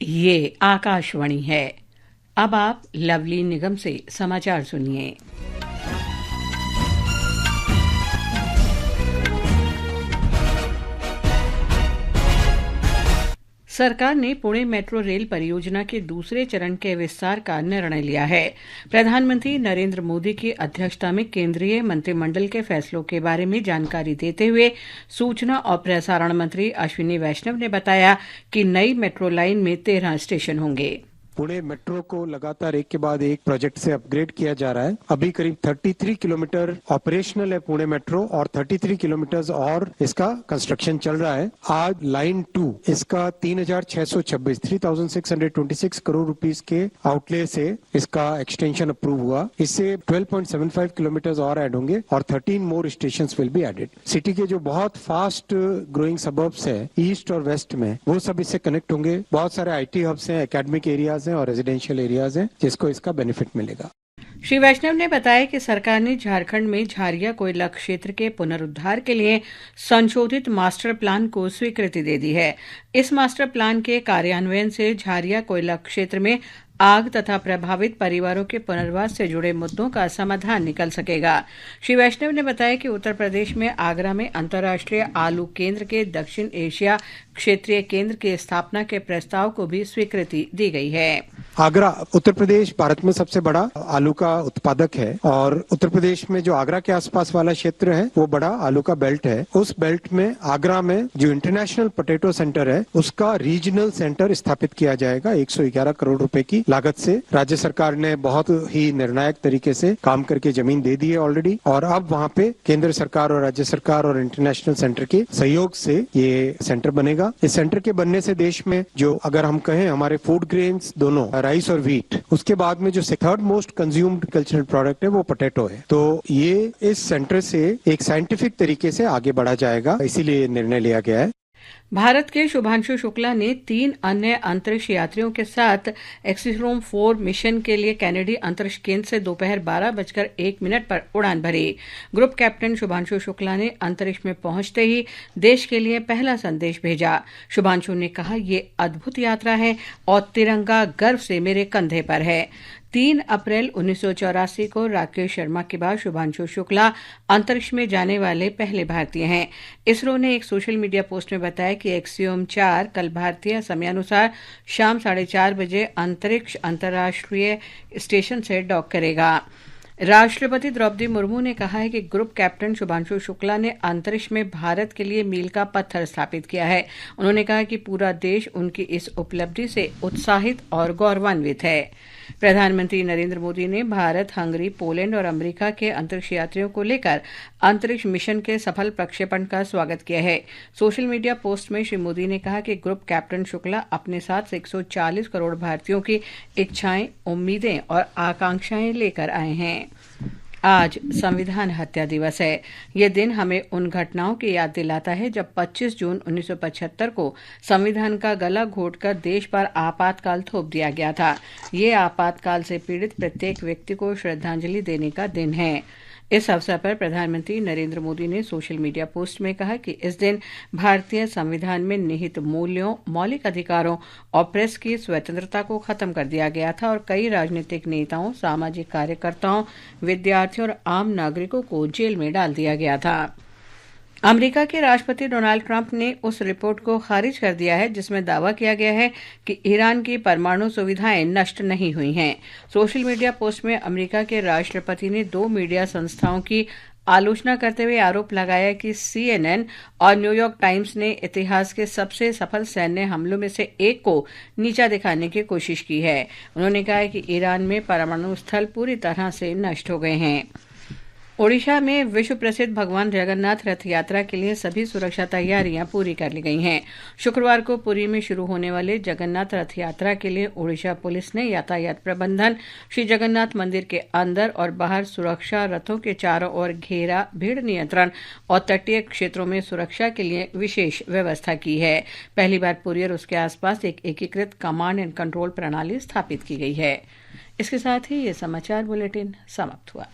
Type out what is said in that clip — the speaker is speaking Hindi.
ये आकाशवाणी है। अब आप लवली निगम से समाचार सुनिए। सरकार ने पुणे मेट्रो रेल परियोजना के दूसरे चरण के विस्तार का निर्णय लिया है। प्रधानमंत्री नरेंद्र मोदी की अध्यक्षता में केंद्रीय मंत्रिमंडल के फैसलों के बारे में जानकारी देते हुए सूचना और प्रसारण मंत्री अश्विनी वैष्णव ने बताया कि नई मेट्रो लाइन में 13 स्टेशन होंगे। पुणे मेट्रो को लगातार एक के बाद एक प्रोजेक्ट से अपग्रेड किया जा रहा है। अभी करीब 33 किलोमीटर ऑपरेशनल है पुणे मेट्रो और 33 किलोमीटर और इसका कंस्ट्रक्शन चल रहा है। आज लाइन 2 इसका 3,626 करोड़ रुपीस के आउटले से इसका एक्सटेंशन अप्रूव हुआ। इससे 12.75 किलोमीटर और ऐड होंगे और 13 more station will be added. City के जो बहुत फास्ट ग्रोइंग सबर्ब्स है ईस्ट और वेस्ट में, वो सब इससे कनेक्ट होंगे। बहुत सारे IT हब्स हैं, एकेडमिक एरियाज और रेजिडेंशियल एरियाज हैं, जिसको इसका बेनिफिट मिलेगा। श्री वैष्णव ने बताया कि सरकार ने झारखंड में झारिया कोयला क्षेत्र के पुनरुद्धार के लिए संशोधित मास्टर प्लान को स्वीकृति दे दी है। इस मास्टर प्लान के कार्यान्वयन से झारिया कोयला क्षेत्र में आग तथा प्रभावित परिवारों के पुनर्वास से जुड़े मुद्दों का समाधान निकल सकेगा। श्री वैष्णव ने बताया कि उत्तर प्रदेश में आगरा में अंतर्राष्ट्रीय आलू केंद्र के दक्षिण एशिया क्षेत्रीय केंद्र की स्थापना के प्रस्ताव को भी स्वीकृति दी गई है। आगरा उत्तर प्रदेश भारत में सबसे बड़ा आलू का उत्पादक है और उत्तर प्रदेश में जो आगरा के आसपास वाला क्षेत्र है वो बड़ा आलू का बेल्ट है। उस बेल्ट में आगरा में जो इंटरनेशनल पोटैटो सेंटर है उसका रीजनल सेंटर स्थापित किया जाएगा। 111 करोड़ रुपए की लागत से राज्य सरकार ने बहुत ही निर्णायक तरीके से काम करके जमीन दे दी है ऑलरेडी और अब वहाँ पे केंद्र सरकार और राज्य सरकार और इंटरनेशनल सेंटर के सहयोग से ये सेंटर बनेगा। इस सेंटर के बनने से देश में जो अगर हम कहें हमारे फूड ग्रेन्स दोनों राइस और व्हीट, उसके बाद में जो third most consumed cultural product है वो पोटैटो है। तो ये इस सेंटर से एक साइंटिफिक तरीके से आगे बढ़ा जाएगा, इसीलिए निर्णय लिया गया है। भारत के शुभांशु शुक्ला ने 3 अन्य अंतरिक्ष यात्रियों के साथ एक्सिसरोम 4 मिशन के लिए कैनेडी अंतरिक्ष केंद्र से दोपहर 12:01 पर उड़ान भरी। ग्रुप कैप्टन शुभांशु शुक्ला ने अंतरिक्ष में पहुंचते ही देश के लिए पहला संदेश भेजा। शुभांशु ने कहा, ये अद्भुत यात्रा है और तिरंगा गर्व से मेरे कंधे पर है। 3 अप्रैल 1984 को राकेश शर्मा के बाद शुभांशु शुक्ला अंतरिक्ष में जाने वाले पहले भारतीय हैं। इसरो ने एक सोशल मीडिया पोस्ट में बताया कि एक्सियोम 4 कल भारतीय समयानुसार शाम 4:30 बजे अंतरिक्ष अंतर्राष्ट्रीय स्टेशन से डॉक करेगा। राष्ट्रपति द्रौपदी मुर्मू ने कहा है कि ग्रुप कैप्टन शुभांशु शुक्ला ने अंतरिक्ष में भारत के लिए मील का पत्थर स्थापित किया है। उन्होंने कहा कि पूरा देश उनकी इस उपलब्धि से उत्साहित और गौरवान्वित है। प्रधानमंत्री नरेंद्र मोदी ने भारत, हंगरी, पोलैंड और अमेरिका के अंतरिक्ष यात्रियों को लेकर अंतरिक्ष मिशन के सफल प्रक्षेपण का स्वागत किया है। सोशल मीडिया पोस्ट में श्री मोदी ने कहा कि ग्रुप कैप्टन शुक्ला अपने साथ 140 करोड़ भारतीयों की इच्छाएं, उम्मीदें और आकांक्षाएं लेकर आए हैं। आज संविधान हत्या दिवस है। यह दिन हमें उन घटनाओं की याद दिलाता है जब 25 जून 1975 को संविधान का गला घोटकर देश पर आपातकाल थोप दिया गया था। ये आपातकाल से पीड़ित प्रत्येक व्यक्ति को श्रद्धांजलि देने का दिन है। इस अवसर पर प्रधानमंत्री नरेंद्र मोदी ने सोशल मीडिया पोस्ट में कहा कि इस दिन भारतीय संविधान में निहित मूल्यों, मौलिक अधिकारों और प्रेस की स्वतंत्रता को खत्म कर दिया गया था और कई राजनीतिक नेताओं, सामाजिक कार्यकर्ताओं, विद्यार्थियों और आम नागरिकों को जेल में डाल दिया गया था। अमेरिका के राष्ट्रपति डोनाल्ड ट्रंप ने उस रिपोर्ट को खारिज कर दिया है जिसमें दावा किया गया है कि ईरान की परमाणु सुविधाएं नष्ट नहीं हुई हैं। सोशल मीडिया पोस्ट में अमेरिका के राष्ट्रपति ने 2 मीडिया संस्थाओं की आलोचना करते हुए आरोप लगाया कि CNN और न्यूयॉर्क टाइम्स ने इतिहास के सबसे सफल सैन्य हमलों में से एक को नीचा दिखाने की कोशिश की है। उन्होंने कहा कि ईरान में परमाणु स्थल पूरी तरह से नष्ट हो गए हैं। ओडिशा में विश्व प्रसिद्ध भगवान जगन्नाथ रथ यात्रा के लिए सभी सुरक्षा तैयारियां पूरी कर ली गई हैं। शुक्रवार को पुरी में शुरू होने वाले जगन्नाथ रथ यात्रा के लिए ओडिशा पुलिस ने यातायात प्रबंधन, श्री जगन्नाथ मंदिर के अंदर और बाहर सुरक्षा, रथों के चारों ओर घेरा, भीड़ नियंत्रण और तटीय क्षेत्रों में सुरक्षा के लिए विशेष व्यवस्था की है। पहली बार पुरी और उसके आसपास एक एकीकृत कमांड एंड कंट्रोल प्रणाली स्थापित की गई है। इसके साथ ही ये समाचार बुलेटिन समाप्त हुआ।